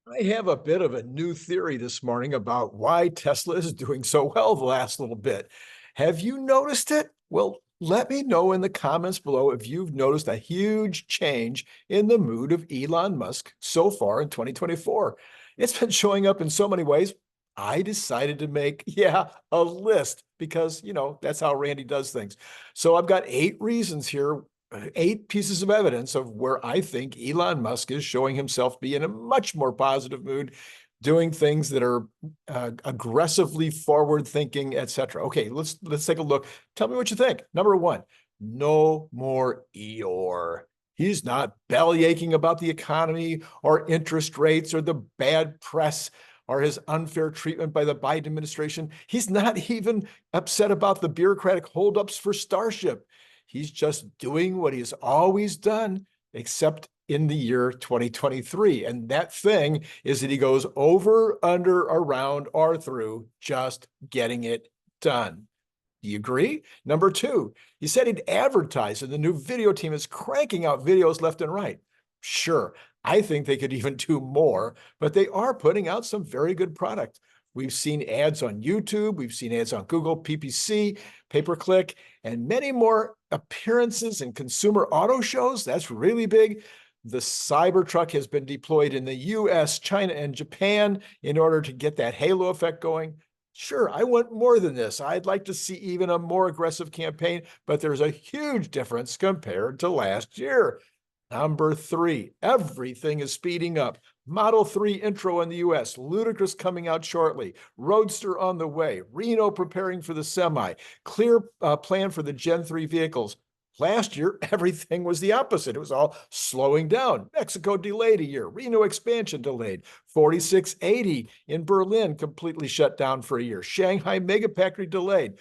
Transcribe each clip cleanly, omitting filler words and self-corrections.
I have a bit of a new theory this morning about why Tesla is doing so well the last little bit. Have you noticed it? Well, let me know in the comments below if you've noticed a huge change in the mood of Elon Musk so far in 2024. It's been showing up in so many ways. I decided to make, a list because, that's how Randy does things. So I've got 8 reasons here, 8 pieces of evidence of where I think Elon Musk is showing himself be in a much more positive mood, doing things that are aggressively forward thinking, etc. Okay, let's take a look. Tell me what you think. Number one, no more Eeyore. He's not belly aching about the economy or interest rates or the bad press or his unfair treatment by the Biden administration. He's not even upset about the bureaucratic holdups for Starship. He's just doing what he's always done, except in the year 2023. And that thing is that he goes over, under, around, or through, just getting it done. Do you agree? Number two, he said he'd advertise, and the new video team is cranking out videos left and right. Sure, I think they could even do more, but they are putting out some very good product. We've seen ads on YouTube, we've seen ads on Google, PPC, pay-per-click, and many more appearances in consumer auto shows. That's really big. The Cybertruck has been deployed in the US, China, and Japan in order to get that halo effect going. Sure, I want more than this. I'd like to see even a more aggressive campaign, but there's a huge difference compared to last year. Number three, everything is speeding up. Model 3 intro in the US, Ludicrous coming out shortly, Roadster on the way, Reno preparing for the semi, clear plan for the Gen 3 vehicles. Last year, everything was the opposite. It was all slowing down. Mexico delayed a year. Reno expansion delayed. 4680 in Berlin completely shut down for a year. Shanghai Megafactory delayed.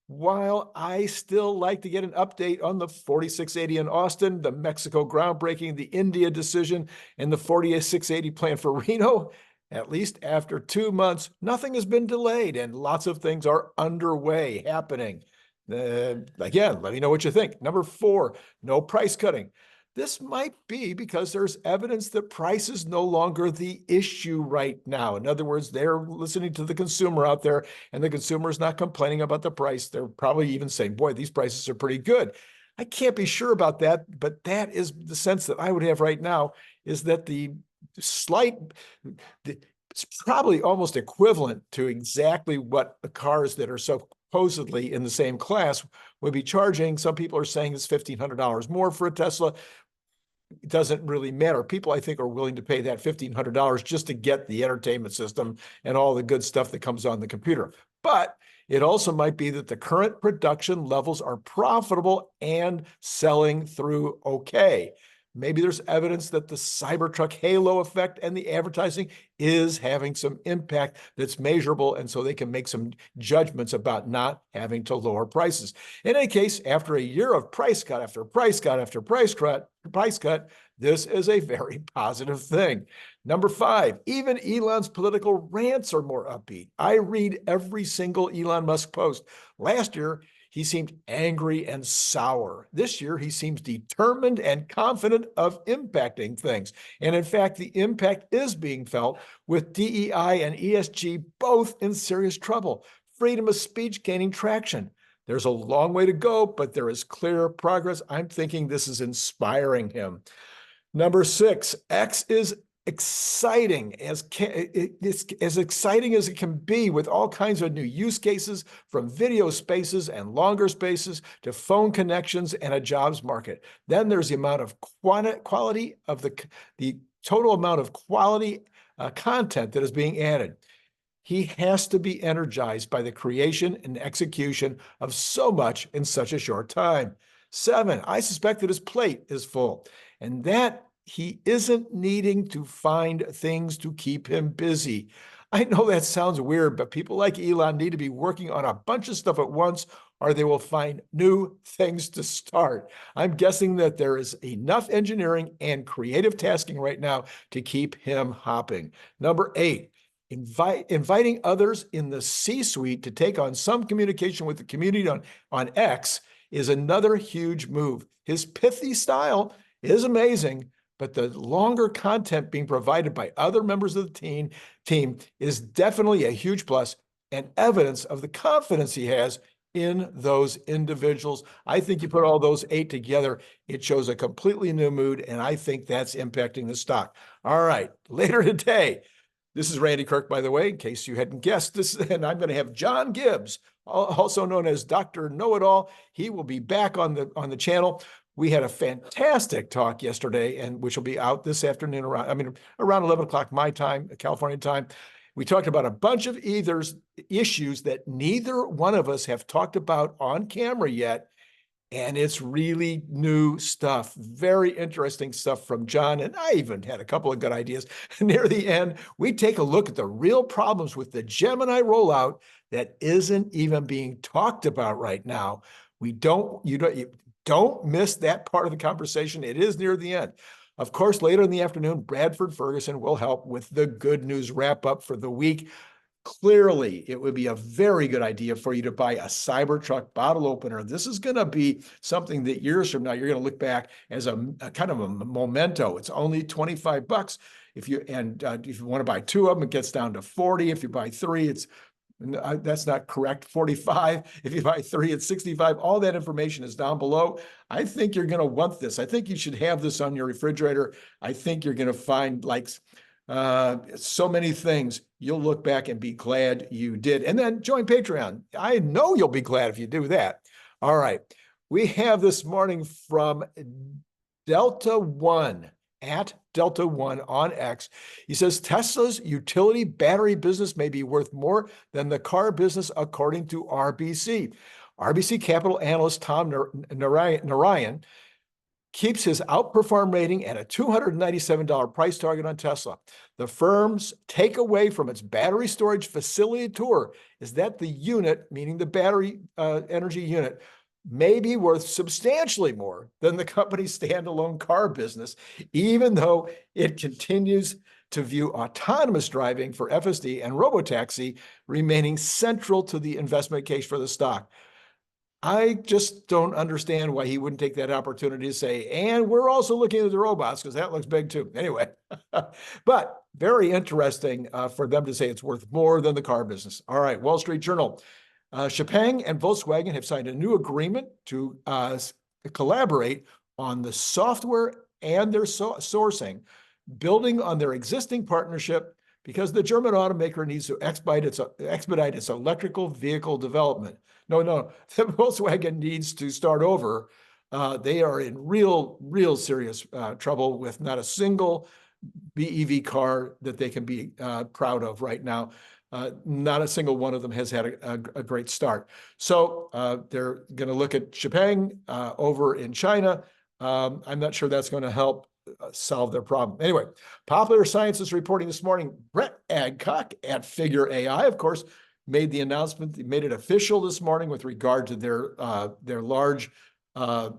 While I still like to get an update on the 4680 in Austin, the Mexico groundbreaking, the India decision, and the 4680 plan for Reno, at least after 2 months, nothing has been delayed and lots of things are underway, happening. Again, let me know what you think. Number four, no price cutting. This might be because there's evidence that price is no longer the issue right now. In other words, they're listening to the consumer out there, and the consumer is not complaining about the price. They're probably even saying, boy, these prices are pretty good. I can't be sure about that, but that is the sense that I would have right now, is that the slight, it's probably almost equivalent to exactly what the cars that are supposedly in the same class would be charging. Some people are saying it's $1,500 more for a Tesla. It doesn't really matter. People, I think, are willing to pay that $1,500 just to get the entertainment system and all the good stuff that comes on the computer. But it also might be that the current production levels are profitable and selling through okay. Maybe there's evidence that the Cybertruck halo effect and the advertising is having some impact that's measurable, and so they can make some judgments about not having to lower prices. In any case, after a year of price cut after price cut after price cut, this is a very positive thing. Number five, even Elon's political rants are more upbeat. I read every single Elon Musk post. Last year, he seemed angry and sour. This year, he seems determined and confident of impacting things. And in fact, the impact is being felt with DEI and ESG both in serious trouble. Freedom of speech gaining traction. There's a long way to go, but there is clear progress. I'm thinking this is inspiring him. Number six, X is exciting it's as exciting as it can be, with all kinds of new use cases, from video spaces and longer spaces to phone connections and a jobs market. Then there's the amount of quality of the total amount of quality content that is being added. He has to be energized by the creation and execution of so much in such a short time. Seven, I suspect that his plate is full, and that he isn't needing to find things to keep him busy. I know that sounds weird, but people like Elon need to be working on a bunch of stuff at once, or they will find new things to start. I'm guessing that there is enough engineering and creative tasking right now to keep him hopping. Number eight, inviting others in the C-suite to take on some communication with the community on X is another huge move. His pithy style is amazing, but the longer content being provided by other members of the team is definitely a huge plus and evidence of the confidence he has in those individuals. I think you put all those 8 together, it shows a completely new mood, and I think that's impacting the stock. All right, later today, this is Randy Kirk, by the way, in case you hadn't guessed this, and I'm going to have John Gibs, also known as Dr. Know-It-All. He will be back on the channel. We had a fantastic talk yesterday, and which will be out this afternoon around 11 o'clock my time, California time. We talked about a bunch of issues that neither one of us have talked about on camera yet, and it's really new stuff. Very interesting stuff from John, and I even had a couple of good ideas. Near the end, we take a look at the real problems with the Gemini rollout that isn't even being talked about right now. You don't miss that part of the conversation. It is near the end. Of course, later in the afternoon, Bradford Ferguson will help with the good news wrap up for the week. Clearly, it would be a very good idea for you to buy a Cybertruck bottle opener. This is going to be something that years from now, you're going to look back as a kind of a memento. It's only $25. If you want to buy 2 of them, it gets down to 40. If you buy 3, that's not correct, 45. If you buy 3, it's 65. All that information is down below. I think you're going to want this. I think you should have this on your refrigerator. I think you're going to find so many things. You'll look back and be glad you did. And then join Patreon. I know you'll be glad if you do that. All right. We have this morning from Delta One, at Delta One on X. He says Tesla's utility battery business may be worth more than the car business, according to RBC. RBC Capital analyst Tom Narayan keeps his outperform rating at a $297 price target on Tesla. The firm's takeaway from its battery storage facility tour is that the unit, meaning the battery energy unit, may be worth substantially more than the company's standalone car business, even though it continues to view autonomous driving for FSD and robotaxi remaining central to the investment case for the stock. I just don't understand why he wouldn't take that opportunity to say, and we're also looking at the robots, because that looks big too. Anyway, but very interesting for them to say it's worth more than the car business. All right, Wall Street Journal. Xpeng and Volkswagen have signed a new agreement to collaborate on the software and their sourcing, building on their existing partnership because the German automaker needs to expedite its electrical vehicle development. No, Volkswagen needs to start over. They are in real serious trouble with not a single BEV car that they can be proud of right now. Not a single one of them has had a great start. So they're going to look at Xpeng over in China. I'm not sure that's going to help solve their problem. Anyway, Popular Science is reporting this morning, Brett Adcock at Figure AI, of course, made the announcement, made it official this morning with regard to their large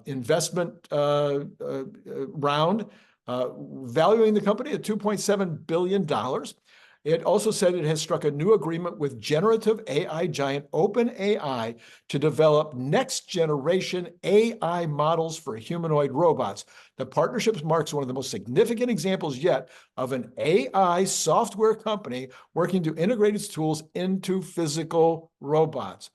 investment round, valuing the company at $2.7 billion. It also said it has struck a new agreement with generative AI giant OpenAI to develop next-generation AI models for humanoid robots. The partnership marks one of the most significant examples yet of an AI software company working to integrate its tools into physical robots.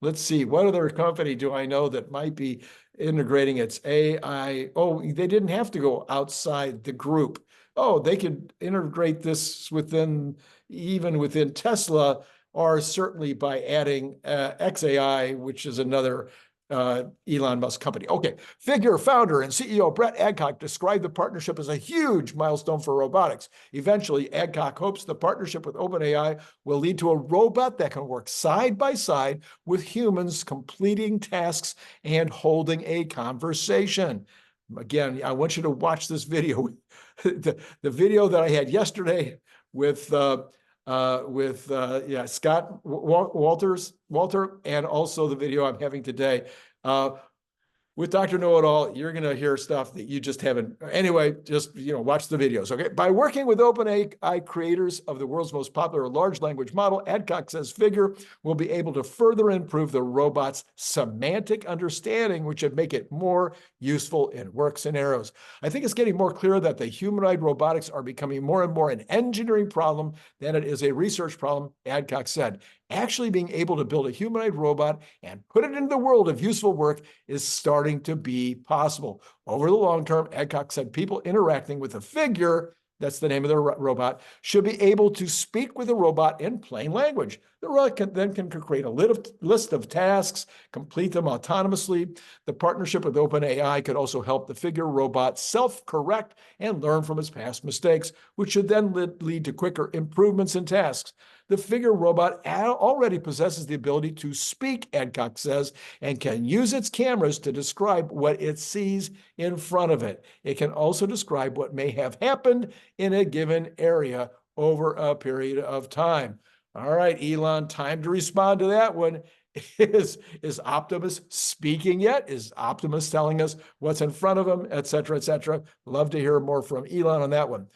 Let's see. What other company do I know that might be integrating its AI? Oh, they didn't have to go outside the group. Oh, they could integrate this even within Tesla, or certainly by adding XAI, which is another Elon Musk company. Okay, Figure founder and CEO Brett Adcock described the partnership as a huge milestone for robotics. Eventually, Adcock hopes the partnership with OpenAI will lead to a robot that can work side by side with humans, completing tasks and holding a conversation. Again, I want you to watch this video. The video that I had yesterday with Scott Walter, and also the video I'm having today. with Dr. Know-It-All, you're going to hear stuff that you just haven't. Anyway, just, watch the videos, okay? By working with OpenAI creators of the world's most popular large language model, Adcock says Figure will be able to further improve the robot's semantic understanding, which would make it more useful in work scenarios. I think it's getting more clear that the humanoid robotics are becoming more and more an engineering problem than it is a research problem, Adcock said. Actually being able to build a humanoid robot and put it into the world of useful work is starting to be possible. Over the long term, Adcock said people interacting with a figure, that's the name of the robot, should be able to speak with a robot in plain language. The robot then can create a list of tasks, complete them autonomously. The partnership with OpenAI could also help the figure robot self-correct and learn from its past mistakes, which should then lead to quicker improvements in tasks. The figure robot already possesses the ability to speak, Adcock says, and can use its cameras to describe what it sees in front of it. It can also describe what may have happened in a given area over a period of time. All right, Elon, time to respond to that one. Is Optimus speaking yet? Is Optimus telling us what's in front of him, et cetera, et cetera? Love to hear more from Elon on that one.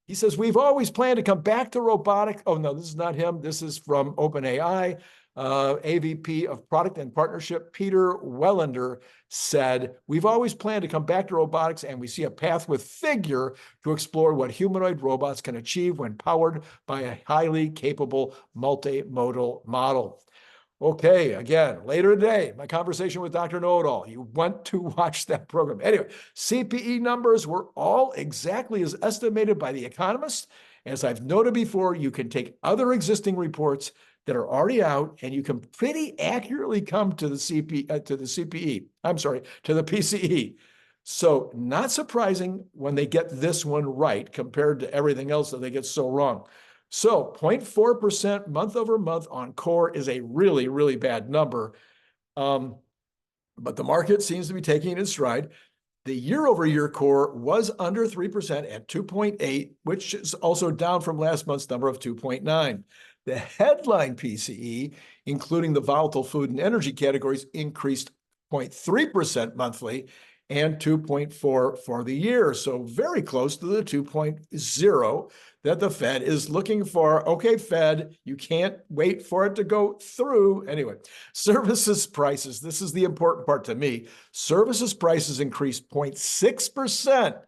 He says, we've always planned to come back to robotics. Oh, no, this is not him. This is from OpenAI. AVP of Product and Partnership, Peter Welander, said, we've always planned to come back to robotics, and we see a path with Figure to explore what humanoid robots can achieve when powered by a highly capable multimodal model. Okay, again, later today, my conversation with Dr. Know-It-All. You want to watch that program. Anyway, CPE numbers were all exactly as estimated by the economists. As I've noted before, you can take other existing reports that are already out, and you can pretty accurately come to the PCE. So not surprising when they get this one right compared to everything else that they get so wrong. So 0.4% month over month on core is a really, really bad number. But the market seems to be taking it in stride. The year-over-year core was under 3% at 2.8, which is also down from last month's number of 2.9. The headline PCE, including the volatile food and energy categories, increased 0.3% monthly and 2.4 for the year. So very close to the 2.0 that the Fed is looking for. Okay, Fed, you can't wait for it to go through. Anyway, services prices, this is the important part to me. Services prices increased 0.6%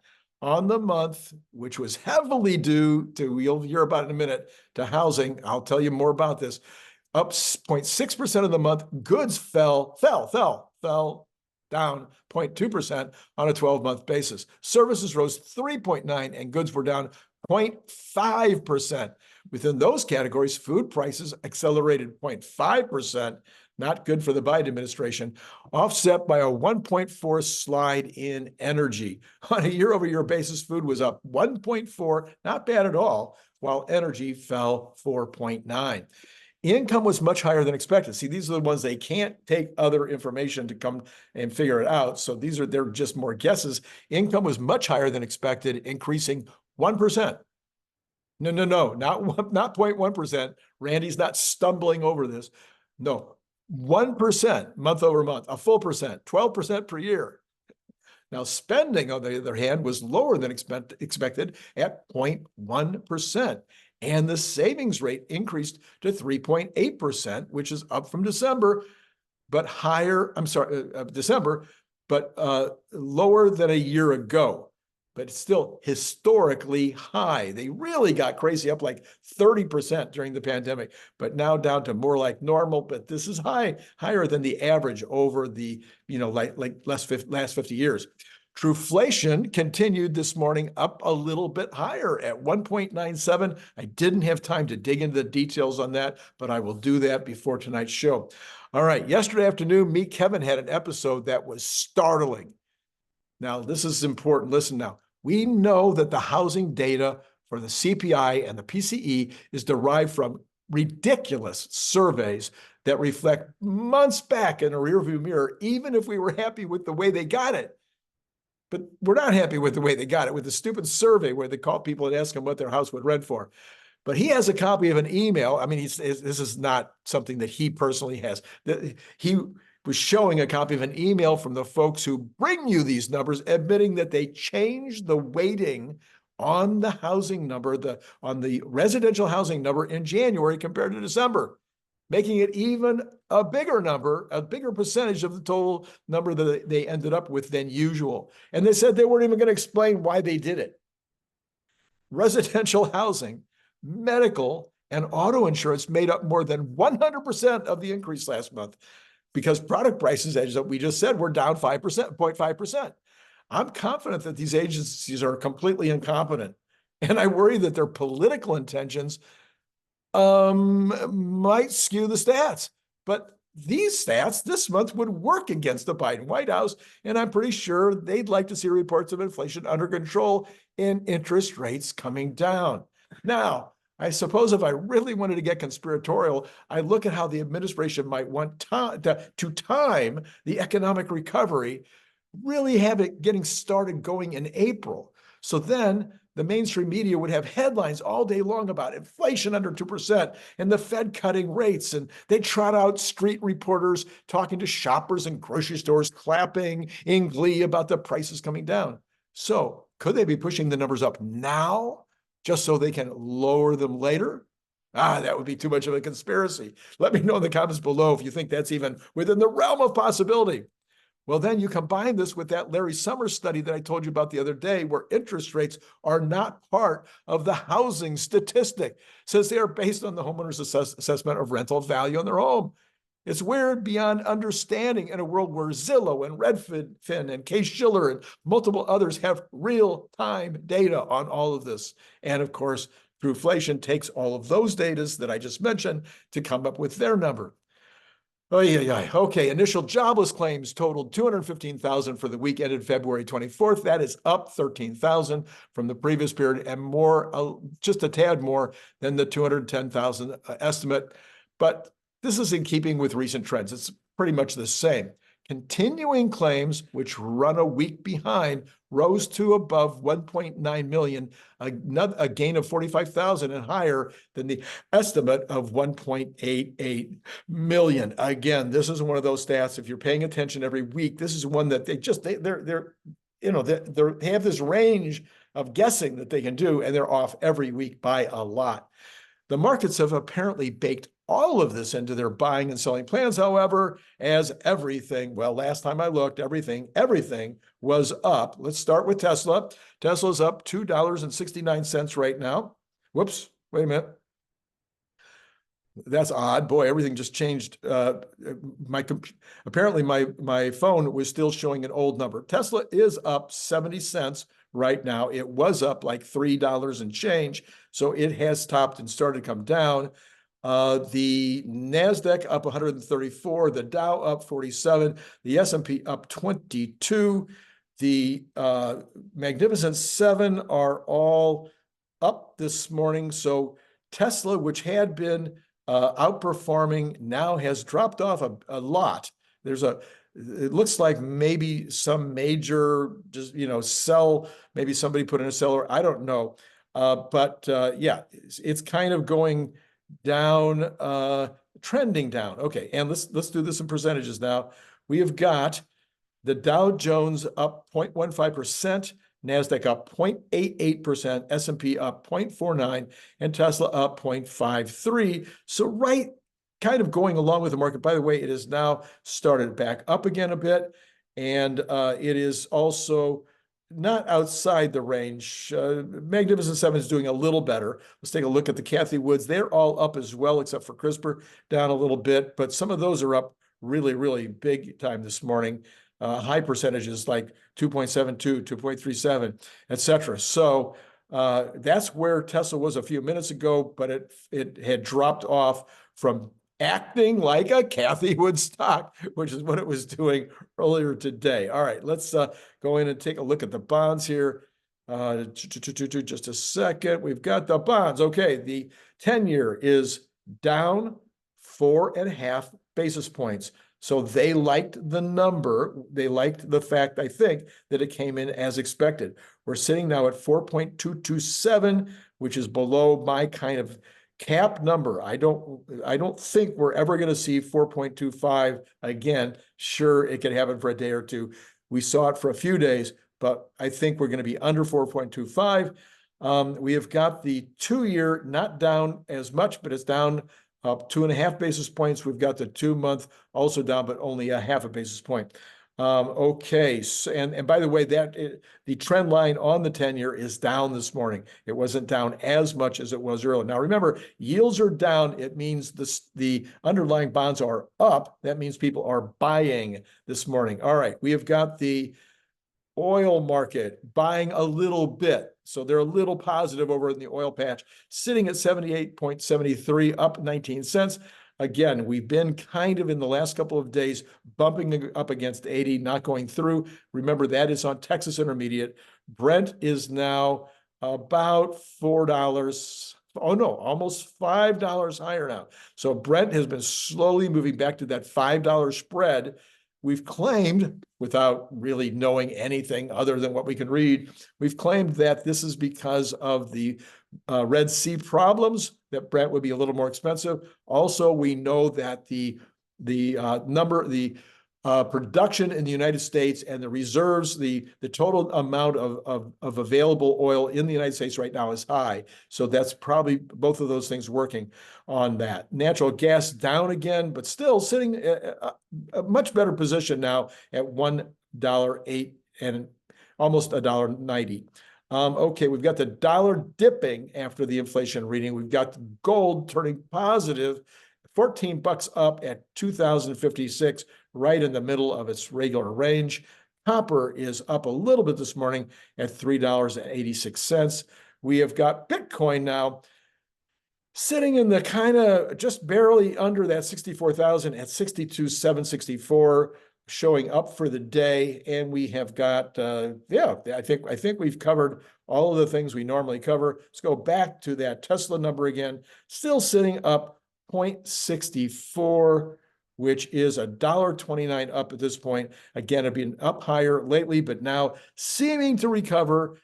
on the month, which was heavily due to, you'll hear about in a minute, to housing. I'll tell you more about this. Up 0.6% of the month, goods fell down 0.2% on a 12-month basis. Services rose 3.9% and goods were down 0.5%. Within those categories, food prices accelerated 0.5%, not good for the Biden administration, offset by a 1.4 slide in energy. On a year-over-year basis, food was up 1.4, not bad at all, while energy fell 4.9. Income was much higher than expected. See, these are the ones they can't take other information to come and figure it out. So they're just more guesses. Income was much higher than expected, increasing 1%. No, not 0.1%. Randy's not stumbling over this. No, 1% month over month, a full percent, 12% per year. Now, spending, on the other hand, was lower than expected at 0.1%. And the savings rate increased to 3.8%, which is up from December, but lower than a year ago, but still historically high. They really got crazy, up like 30% during the pandemic, but now down to more like normal. But this is higher than the average over the, last 50 years. Truflation continued this morning, up a little bit higher at 1.97. I didn't have time to dig into the details on that, but I will do that before tonight's show. All right, yesterday afternoon, me, Kevin, had an episode that was startling. Now, this is important. Listen now. We know that the housing data for the CPI and the PCE is derived from ridiculous surveys that reflect months back in a rearview mirror, even if we were happy with the way they got it. But we're not happy with the way they got it, with the stupid survey where they call people and ask them what their house would rent for. But he has a copy of an email. I mean, this is not something that he personally has. He was showing a copy of an email from the folks who bring you these numbers, admitting that they changed the weighting on the housing number, on the residential housing number in January compared to December, making it even a bigger number, a bigger percentage of the total number that they ended up with than usual. And they said they weren't even going to explain why they did it. Residential housing, medical, and auto insurance made up more than 100% of the increase last month because product prices, as we just said, were down 0.5%. I'm confident that these agencies are completely incompetent, and I worry that their political intentions might skew the stats. But these stats this month would work against the Biden White House, and I'm pretty sure they'd like to see reports of inflation under control and interest rates coming down. Now, I suppose if I really wanted to get conspiratorial, I look at how the administration might want to time the economic recovery, really have it getting started going in April. So then the mainstream media would have headlines all day long about inflation under 2% and the Fed cutting rates. And they trot out street reporters talking to shoppers in grocery stores, clapping in glee about the prices coming down. So could they be pushing the numbers up now just so they can lower them later? That would be too much of a conspiracy. Let me know in the comments below if you think that's even within the realm of possibility. Well, then you combine this with that Larry Summers study that I told you about the other day, where interest rates are not part of the housing statistic, since they are based on the homeowner's assessment of rental value on their home. It's weird beyond understanding in a world where Zillow and Redfin and Case-Shiller and multiple others have real-time data on all of this. And of course, Prooflation takes all of those data that I just mentioned to come up with their number. Oh, yeah. Okay, initial jobless claims totaled 215,000 for the week ended February 24th. That is up 13,000 from the previous period and more, just a tad more than the 210,000 estimate. But this is in keeping with recent trends. It's pretty much the same. Continuing claims, which run a week behind, rose to above 1.9 million, a gain of 45,000 and higher than the estimate of 1.88 million. Again, this is one of those stats. If you're paying attention every week, this is one that they have this range of guessing that they can do, and they're off every week by a lot. The markets have apparently baked all of this into their buying and selling plans, however, as everything, well, last time I looked, everything was up. Let's start with Tesla. Tesla's up $2.69 right now. Whoops, wait a minute. That's odd. Boy, everything just changed. Apparently my phone was still showing an old number. Tesla is up 70 cents right now. It was up like $3 and change. So it has stopped and started to come down. The NASDAQ up 134, the Dow up 47, the S&P up 22. The Magnificent Seven are all up this morning. So Tesla, which had been outperforming, now has dropped off a lot. It looks like maybe some major, sell, maybe somebody put in a seller, I don't know. Yeah, it's kind of going down, trending down. Okay, and let's do this in percentages now. We have got the Dow Jones up 0.15%, NASDAQ up 0.88%, S&P up 0.49%, and Tesla up 0.53%. So kind of going along with the market. By the way, it has now started back up again a bit, and it is also not outside the range. Magnificent Seven is doing a little better. Let's take a look at the Cathie Woods. They're all up as well, except for CRISPR down a little bit, but some of those are up really, really big time this morning. High percentages like 2.72, 2.37, etc. So that's where Tesla was a few minutes ago, but it had dropped off from acting like a Cathie Wood stock, which is what it was doing earlier today. All right, let's go in and take a look at the bonds here. Just a second. We've got the bonds. Okay, the 10-year is down 4.5 basis points. So they liked the number. They liked the fact, I think, that it came in as expected. We're sitting now at 4.227, which is below my kind of cap number. I don't think we're ever going to see 4.25 again. Sure, it could happen for a day or two. We saw it for a few days, but I think we're going to be under 4.25. We have got the 2-year not down as much, but it's down up 2.5 basis points. We've got the 2-month also down, but only a 0.5 basis point. Okay, so, and by the way, the trend line on the 10-year is down this morning. It wasn't down as much as it was earlier. Now remember, yields are down. It means the underlying bonds are up. That means people are buying this morning. All right, we have got the oil market buying a little bit. So they're a little positive over in the oil patch, sitting at 78.73, up 19 cents. Again, we've been kind of in the last couple of days bumping up against 80, not going through. Remember, that is on Texas Intermediate. Brent is now about $4. Oh no, almost $5 higher now. So Brent has been slowly moving back to that $5 spread. We've claimed, without really knowing anything other than what we can read, we've claimed that this is because of the Red Sea problems, that Brent would be a little more expensive. Also, we know that the production in the United States and the reserves, the total amount of available oil in the United States right now is high. So that's probably both of those things working on that. Natural gas down again, but still sitting a much better position now at $1.08 and almost $1.90. Okay, we've got the dollar dipping after the inflation reading. We've got gold turning positive, $14 up at 2,056, right in the middle of its regular range. Copper is up a little bit this morning at $3.86. We have got Bitcoin now sitting in the kind of just barely under that 64,000 at 62,764, showing up for the day. And we have got, I think we've covered all of the things we normally cover. Let's go back to that Tesla number again, still sitting up 0.64, which is $1.29 up at this point. Again, it's been up higher lately, but now seeming to recover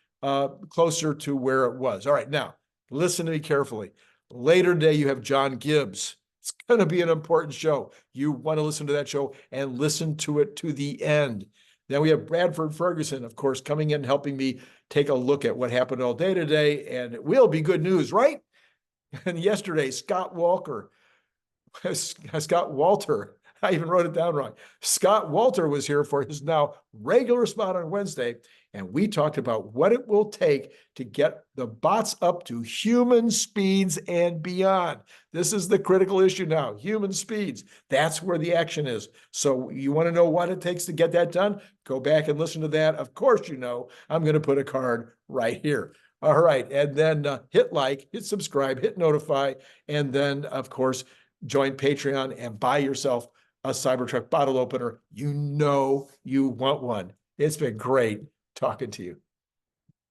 closer to where it was. All right, now listen to me carefully. Later today, you have John Gibs. It's going to be an important show. You want to listen to that show and listen to it to the end. Then we have Bradford Ferguson, of course, coming in, helping me take a look at what happened all day today. And it will be good news, right? And yesterday, Scott Walter, I even wrote it down wrong. Scott Walter was here for his now regular spot on Wednesday, and we talked about what it will take to get the bots up to human speeds and beyond. This is the critical issue now, human speeds. That's where the action is. So you want to know what it takes to get that done? Go back and listen to that. Of course, you know, I'm going to put a card right here. All right, and then hit like, hit subscribe, hit notify, and then, of course, join Patreon and buy yourself a Cybertruck bottle opener. You know you want one. It's been great talking to you.